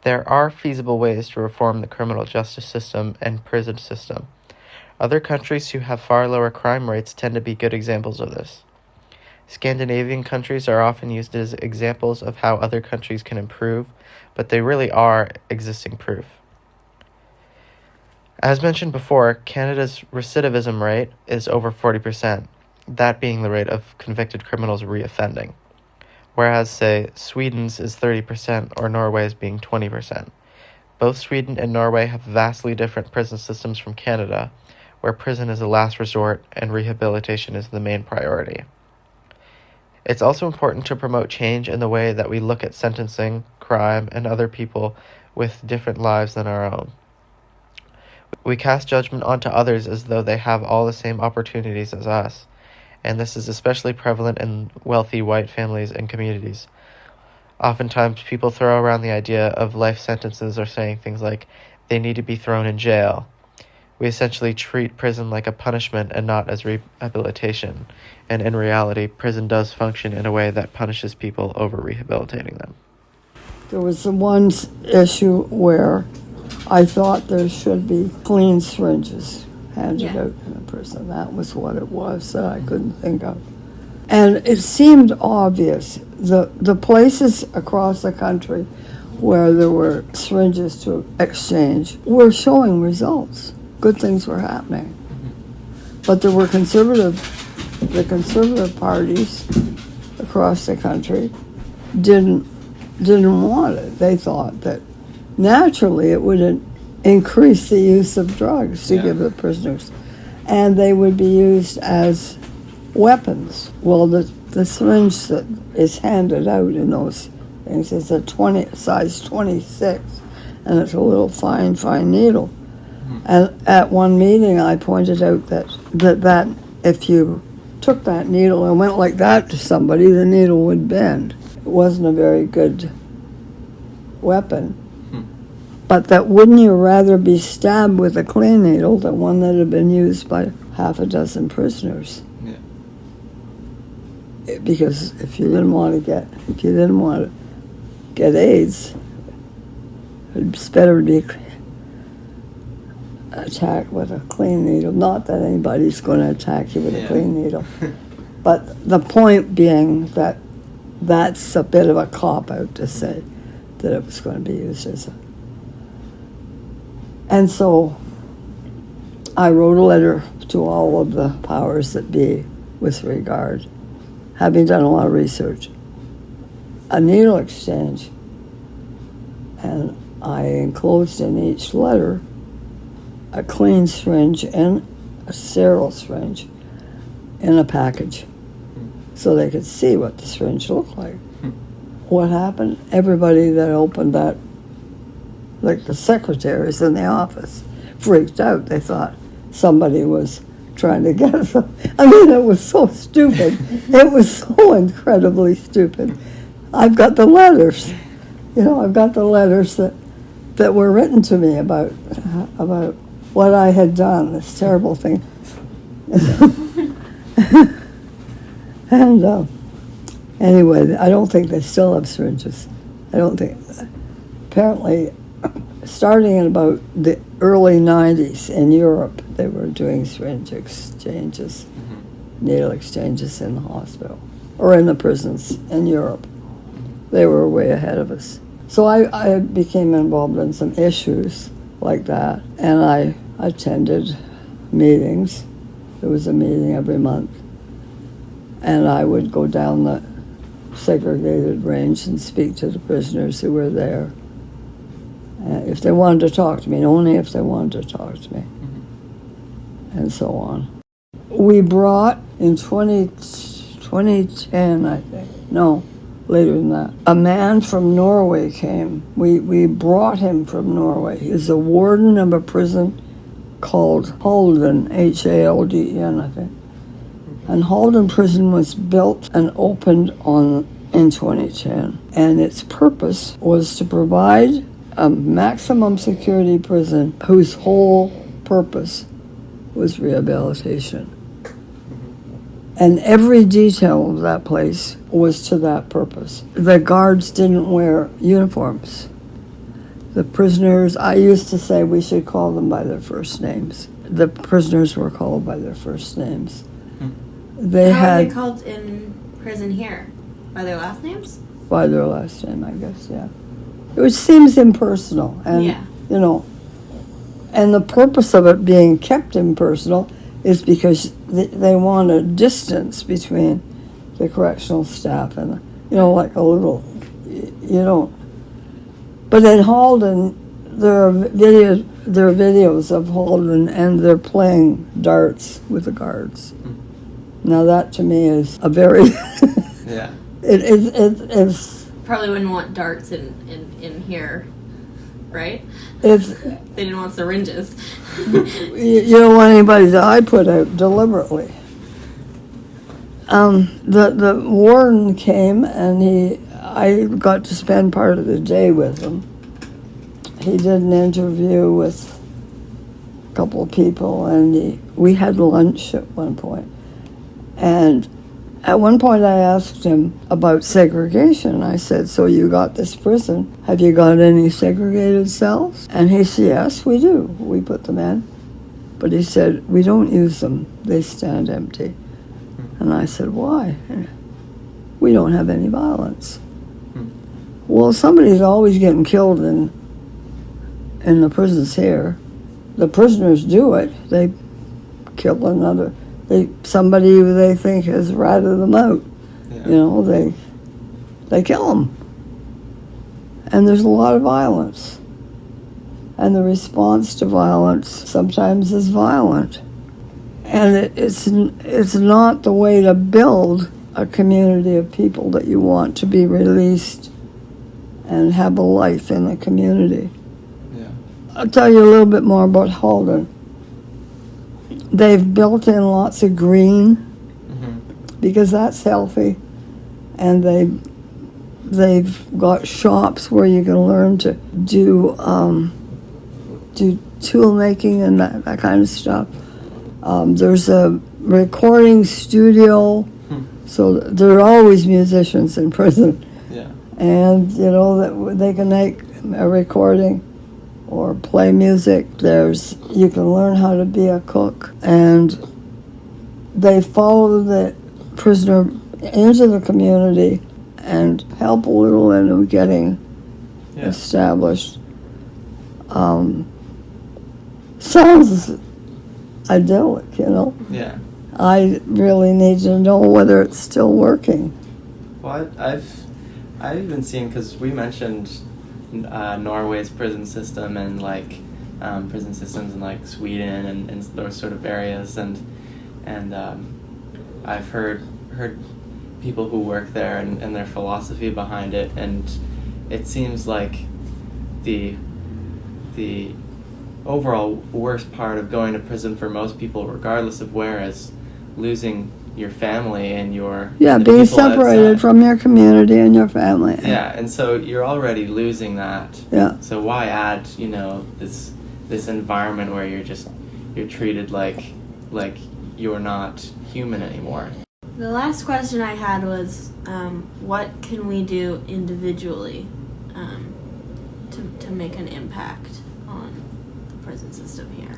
There are feasible ways to reform the criminal justice system and prison system. Other countries who have far lower crime rates tend to be good examples of this. Scandinavian countries are often used as examples of how other countries can improve, but they really are existing proof. As mentioned before, Canada's recidivism rate is over 40%, that being the rate of convicted criminals reoffending, whereas, say, Sweden's is 30% or Norway's being 20%. Both Sweden and Norway have vastly different prison systems from Canada, where prison is a last resort and rehabilitation is the main priority. It's also important to promote change in the way that we look at sentencing, crime, and other people with different lives than our own. We cast judgment onto others as though they have all the same opportunities as us, and this is especially prevalent in wealthy white families and communities. Oftentimes, people throw around the idea of life sentences or saying things like, they need to be thrown in jail. We essentially treat prison like a punishment and not as rehabilitation, and in reality, prison does function in a way that punishes people over rehabilitating them. There was the one issue where I thought there should be clean syringes handed out in the prison. That was what it was that I couldn't think of. And it seemed obvious. The places across the country where there were syringes to exchange were showing results. Good things were happening. But there were the conservative parties across the country didn't want it. They thought that naturally it would increase the use of drugs to give the prisoners, and they would be used as weapons. Well, the syringe that is handed out in those things is a size 26, and it's a little fine needle. And at one meeting, I pointed out that if you took that needle and went like that to somebody, the needle would bend. It wasn't a very good weapon. But that wouldn't you rather be stabbed with a clean needle than one that had been used by half a dozen prisoners? Yeah. Because if you didn't want to get AIDS, it's better to be attacked with a clean needle. Not that anybody's going to attack you with a clean needle. But the point being that that's a bit of a cop-out to say that it was going to be used as a... And so I wrote a letter to all of the powers that be with regard, having done a lot of research, a needle exchange. And I enclosed in each letter a clean syringe and a sterile syringe in a package so they could see what the syringe looked like. What happened? Everybody that opened that, like the secretaries in the office, freaked out. They thought somebody was trying to get them. I mean, it was so stupid. It was so incredibly stupid. I've got the letters. I've got the letters that were written to me about what I had done, this terrible thing. And anyway, I don't think they still have syringes. I don't think. Apparently, starting in about the early 90s in Europe, they were doing syringe exchanges, needle exchanges in the hospital, or in the prisons in Europe. They were way ahead of us. So I became involved in some issues like that, and I attended meetings. There was a meeting every month, and I would go down the segregated range and speak to the prisoners who were there. If they wanted to talk to me, and only if they wanted to talk to me, and so on. We brought, in 2010, I think, no, later than that, a man from Norway came. We brought him from Norway. He's a warden of a prison called Halden, Halden, I think. And Halden Prison was built and opened in 2010. And its purpose was to provide a maximum security prison whose whole purpose was rehabilitation. And every detail of that place was to that purpose. The guards didn't wear uniforms. The prisoners, I used to say we should call them by their first names. The prisoners were called by their first names. They How had are they called in prison here? By their last names? by their last name, I guess, yeah. It seems impersonal, and Yeah. you know, and the purpose of it being kept impersonal is because they want a distance between the correctional staff and, you know, like a little, you don't. But in Halden, there are videos of Halden, and they're playing darts with the guards. Now that to me is a very Yeah. it's Probably wouldn't want darts in here, right? it's They didn't want syringes. you don't want anybody's eye put out deliberately. The warden came, and I got to spend part of the day with him. He did an interview with a couple of people, and we had lunch at one point. And at one point I asked him about segregation. I said, so you got this prison. Have you got any segregated cells? And he said, yes, we do. We put them in. But he said, we don't use them. They stand empty. And I said, why? We don't have any violence. Well, somebody's always getting killed in the prisons here. The prisoners do it. They kill another. Somebody who they think has ratted them out. Yeah. You know, they kill them. And there's a lot of violence. And the response to violence sometimes is violent. And it's not the way to build a community of people that you want to be released and have a life in the community. Yeah. I'll tell you a little bit more about Halden. They've built in lots of green because that's healthy, and they've got shops where you can learn to do tool making and that kind of stuff. There's a recording studio, so there are always musicians in prison. Yeah. And you know that they can make a recording or play music. You can learn how to be a cook, and they follow the prisoner into the community and help a little in them getting established. Sounds idyllic, you know. Yeah. I really need to know whether it's still working. Well, I've even seen, because we mentioned Norway's prison system and like prison systems in like Sweden and those sort of areas, and I've heard people who work there and their philosophy behind it, and it seems like the overall worst part of going to prison for most people, regardless of where, is losing your family and being separated outside from your community and your family. Yeah, and so you're already losing that. Yeah. So why add, this environment where you're treated like you're not human anymore? The last question I had was, what can we do individually to make an impact on the prison system here?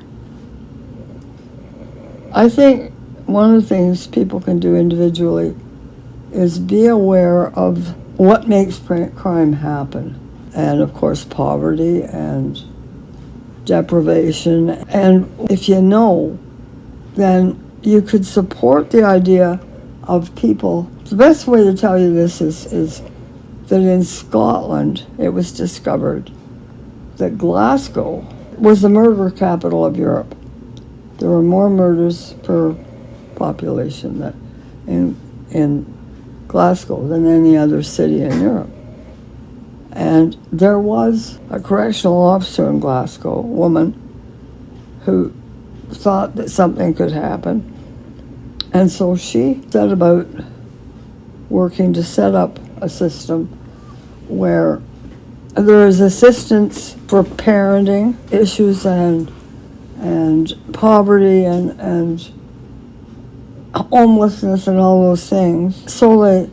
I think one of the things people can do individually is be aware of what makes crime happen. And of course, poverty and deprivation. And if you know, then you could support the idea of people. The best way to tell you this is that in Scotland, it was discovered that Glasgow was the murder capital of Europe. There were more murders per population in Glasgow than any other city in Europe. And there was a correctional officer in Glasgow, a woman, who thought that something could happen. And so she set about working to set up a system where there is assistance for parenting issues and poverty and homelessness and all those things. So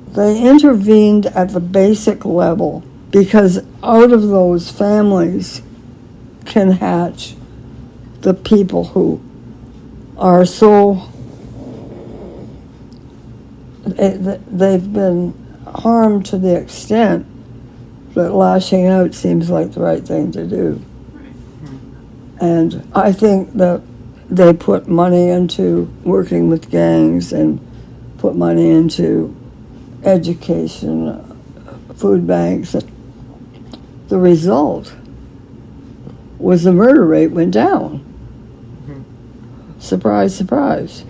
they intervened at the basic level because out of those families can hatch the people who are so, they've been harmed to the extent that lashing out seems like the right thing to do. And I think that they put money into working with gangs and put money into education, food banks. The result was the murder rate went down. Surprise, surprise.